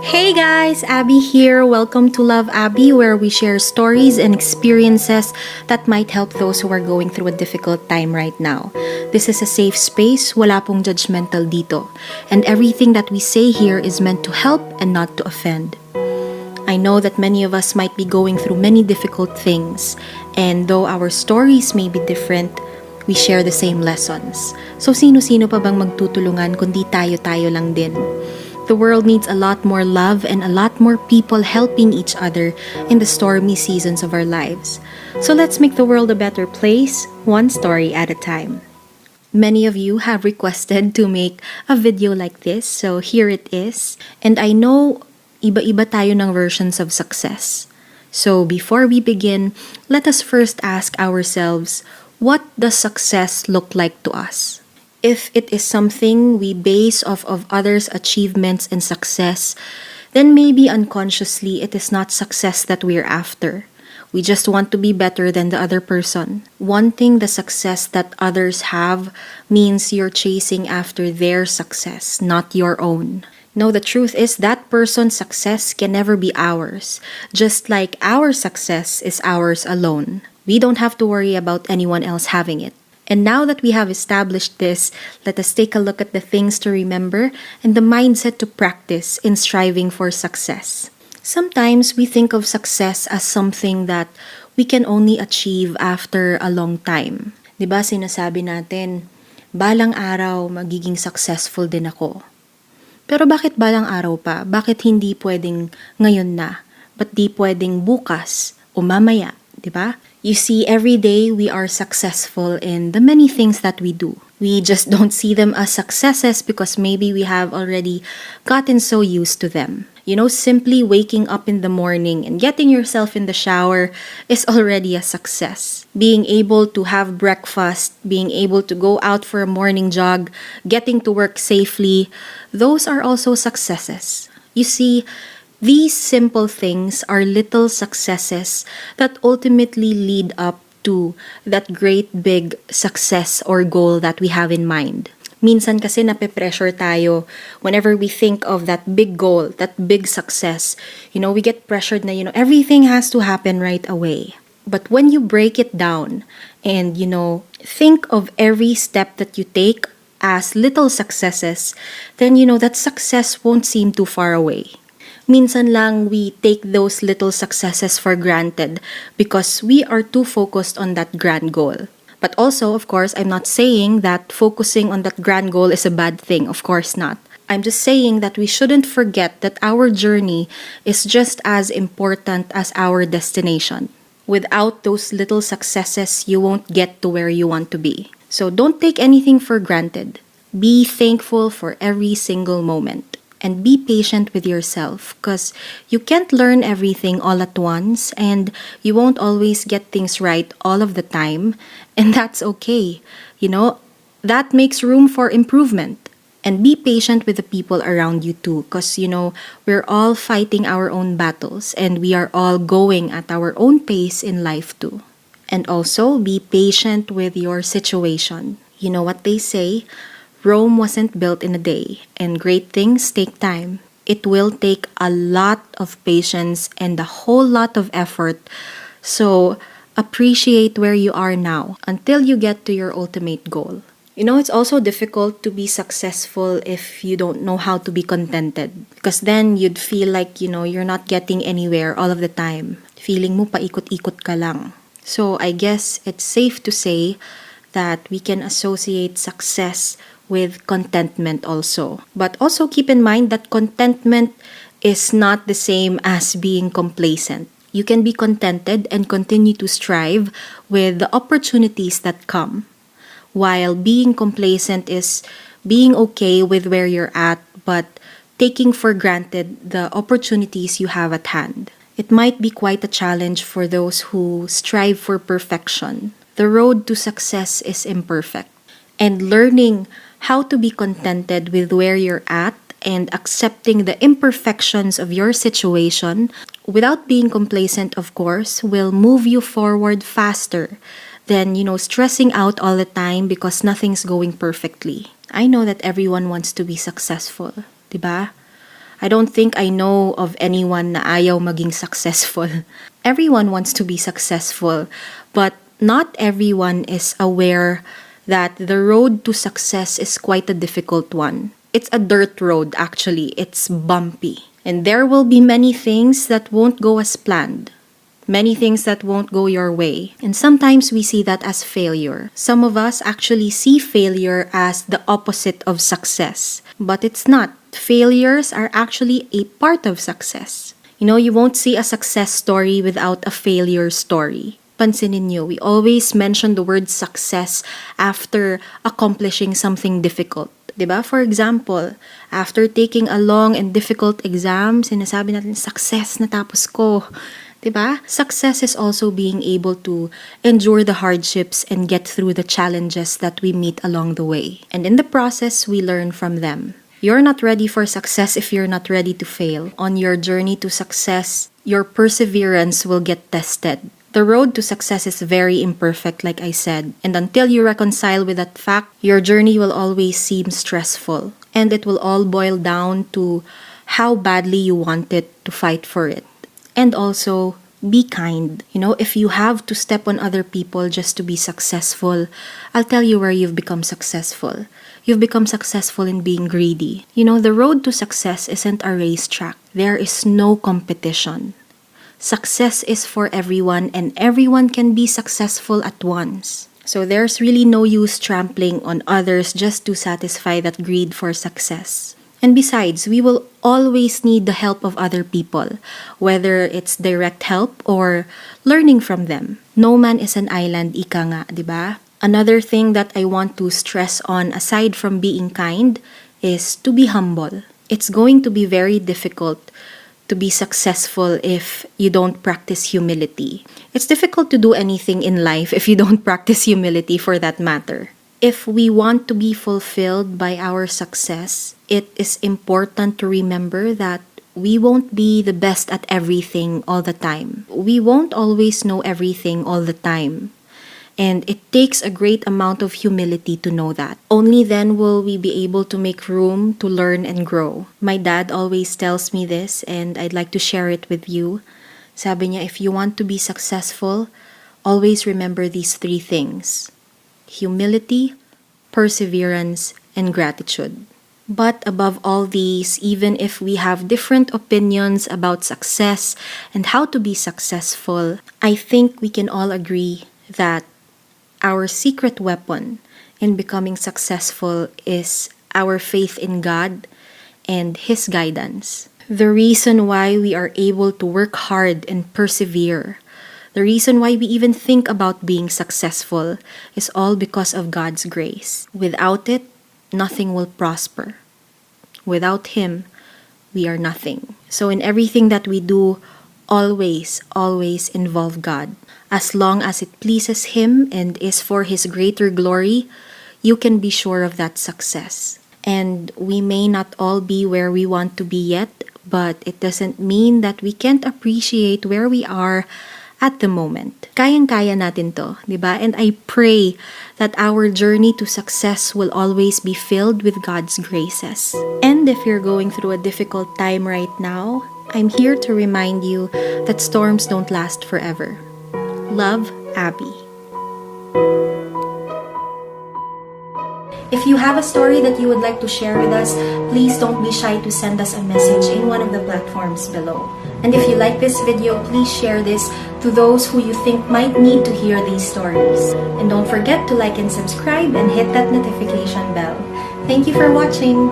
Hey guys, Abby here. Welcome to Love Abby, where we share stories and experiences that might help those who are going through a difficult time right now. This is a safe space, wala pong judgmental dito. And everything that we say here is meant to help and not to offend. I know that many of us might be going through many difficult things, and though our stories may be different, we share the same lessons. So sino-sino pa bang magtutulungan kundi tayo-tayo lang din? The world needs a lot more love and a lot more people helping each other in the stormy seasons of our lives. So let's make the world a better place, one story at a time. Many of you have requested to make a video like this, so here it is. And I know iba-iba tayo ng versions of success. So before we begin, let us first ask ourselves, what does success look like to us? If it is something we base off of others' achievements and success, then maybe unconsciously it is not success that we're after. We just want to be better than the other person. Wanting the success that others have means you're chasing after their success, not your own. No, the truth is that person's success can never be ours, just like our success is ours alone. We don't have to worry about anyone else having it. And now that we have established this, let us take a look at the things to remember and the mindset to practice in striving for success. Sometimes we think of success as something that we can only achieve after a long time. 'Di ba sinasabi natin, balang araw magiging successful din ako. Pero bakit balang araw pa? Bakit hindi pwedeng ngayon na? Ba't di pwedeng bukas o mamaya? 'Di ba? You see, every day we are successful in the many things that we do. We just don't see them as successes because maybe we have already gotten so used to them. You know, simply waking up in the morning and getting yourself in the shower is already a success. Being able to have breakfast, being able to go out for a morning jog, getting to work safely, those are also successes. You see, these simple things are little successes that ultimately lead up to that great big success or goal that we have in mind. Minsan kasi nape-pressure tayo whenever we think of that big goal, that big success. You know, we get pressured na, everything has to happen right away. But when you break it down and, think of every step that you take as little successes, then, that success won't seem too far away. Minsan lang we take those little successes for granted because we are too focused on that grand goal. But also, of course, I'm not saying that focusing on that grand goal is a bad thing. Of course not. I'm just saying that we shouldn't forget that our journey is just as important as our destination. Without those little successes, you won't get to where you want to be. So don't take anything for granted. Be thankful for every single moment. And be patient with yourself because you can't learn everything all at once and you won't always get things right all of the time, and that's okay. That makes room for improvement. And be patient with the people around you too because, we're all fighting our own battles and we are all going at our own pace in life too. And also be patient with your situation. You know what they say? Rome wasn't built in a day, and great things take time. It will take a lot of patience and a whole lot of effort. So, appreciate where you are now until you get to your ultimate goal. It's also difficult to be successful if you don't know how to be contented. Because then you'd feel like, you're not getting anywhere all of the time. Feeling mo paikot-ikot ka lang. So, I guess it's safe to say that we can associate success with contentment also. But also keep in mind that contentment is not the same as being complacent. You can be contented and continue to strive with the opportunities that come, while being complacent is being okay with where you're at but taking for granted the opportunities you have at hand. It might be quite a challenge for those who strive for perfection. The road to success is imperfect, and learning how to be contented with where you're at and accepting the imperfections of your situation without being complacent, of course, will move you forward faster than, stressing out all the time because nothing's going perfectly. I know that everyone wants to be successful, 'di ba? I don't think I know of anyone na ayaw maging successful. Everyone wants to be successful, but not everyone is aware that the road to success is quite a difficult one. It's a dirt road, actually. It's bumpy. And there will be many things that won't go as planned. Many things that won't go your way. And sometimes we see that as failure. Some of us actually see failure as the opposite of success. But it's not. Failures are actually a part of success. You know, you won't see a success story without a failure story. Pansinin niyo, we always mention the word success after accomplishing something difficult. 'Di ba? For example, after taking a long and difficult exam, sinasabi natin, success, natapos ko. 'Di ba? Success is also being able to endure the hardships and get through the challenges that we meet along the way. And in the process, we learn from them. You're not ready for success if you're not ready to fail. On your journey to success, your perseverance will get tested. The road to success is very imperfect, like I said, and until you reconcile with that fact, your journey will always seem stressful, and it will all boil down to how badly you wanted to fight for it. And also, be kind. You know, if you have to step on other people just to be successful, I'll tell you where you've become successful. You've become successful in being greedy. You know, the road to success isn't a racetrack. There is no competition. Success is for everyone, and everyone can be successful at once. So there's really no use trampling on others just to satisfy that greed for success. And besides, we will always need the help of other people, whether it's direct help or learning from them. No man is an island, ika nga, di ba? Another thing that I want to stress on, aside from being kind, is to be humble. It's going to be very difficult to be successful if you don't practice humility. It's difficult to do anything in life if you don't practice humility, for that matter. If we want to be fulfilled by our success, it is important to remember that we won't be the best at everything all the time. We won't always know everything all the time. And it takes a great amount of humility to know that. Only then will we be able to make room to learn and grow. My dad always tells me this, and I'd like to share it with you. Sabi niya, if you want to be successful, always remember these 3 things: humility, perseverance, and gratitude. But above all these, even if we have different opinions about success and how to be successful, I think we can all agree that our secret weapon in becoming successful is our faith in God and His guidance. The reason why we are able to work hard and persevere, the reason why we even think about being successful, is all because of God's grace. Without it, nothing will prosper. Without Him, we are nothing. So in everything that we do, always involve God. As long as it pleases Him and is for His greater glory, you can be sure of that success. And we may not all be where we want to be yet, but it doesn't mean that we can't appreciate where we are at the moment. Kayang-kaya natin to, di ba? And I pray that our journey to success will always be filled with God's graces. And if you're going through a difficult time right now, I'm here to remind you that storms don't last forever. Love, Abby. If you have a story that you would like to share with us, please don't be shy to send us a message in one of the platforms below. And if you like this video, please share this to those who you think might need to hear these stories. And don't forget to like and subscribe and hit that notification bell. Thank you for watching.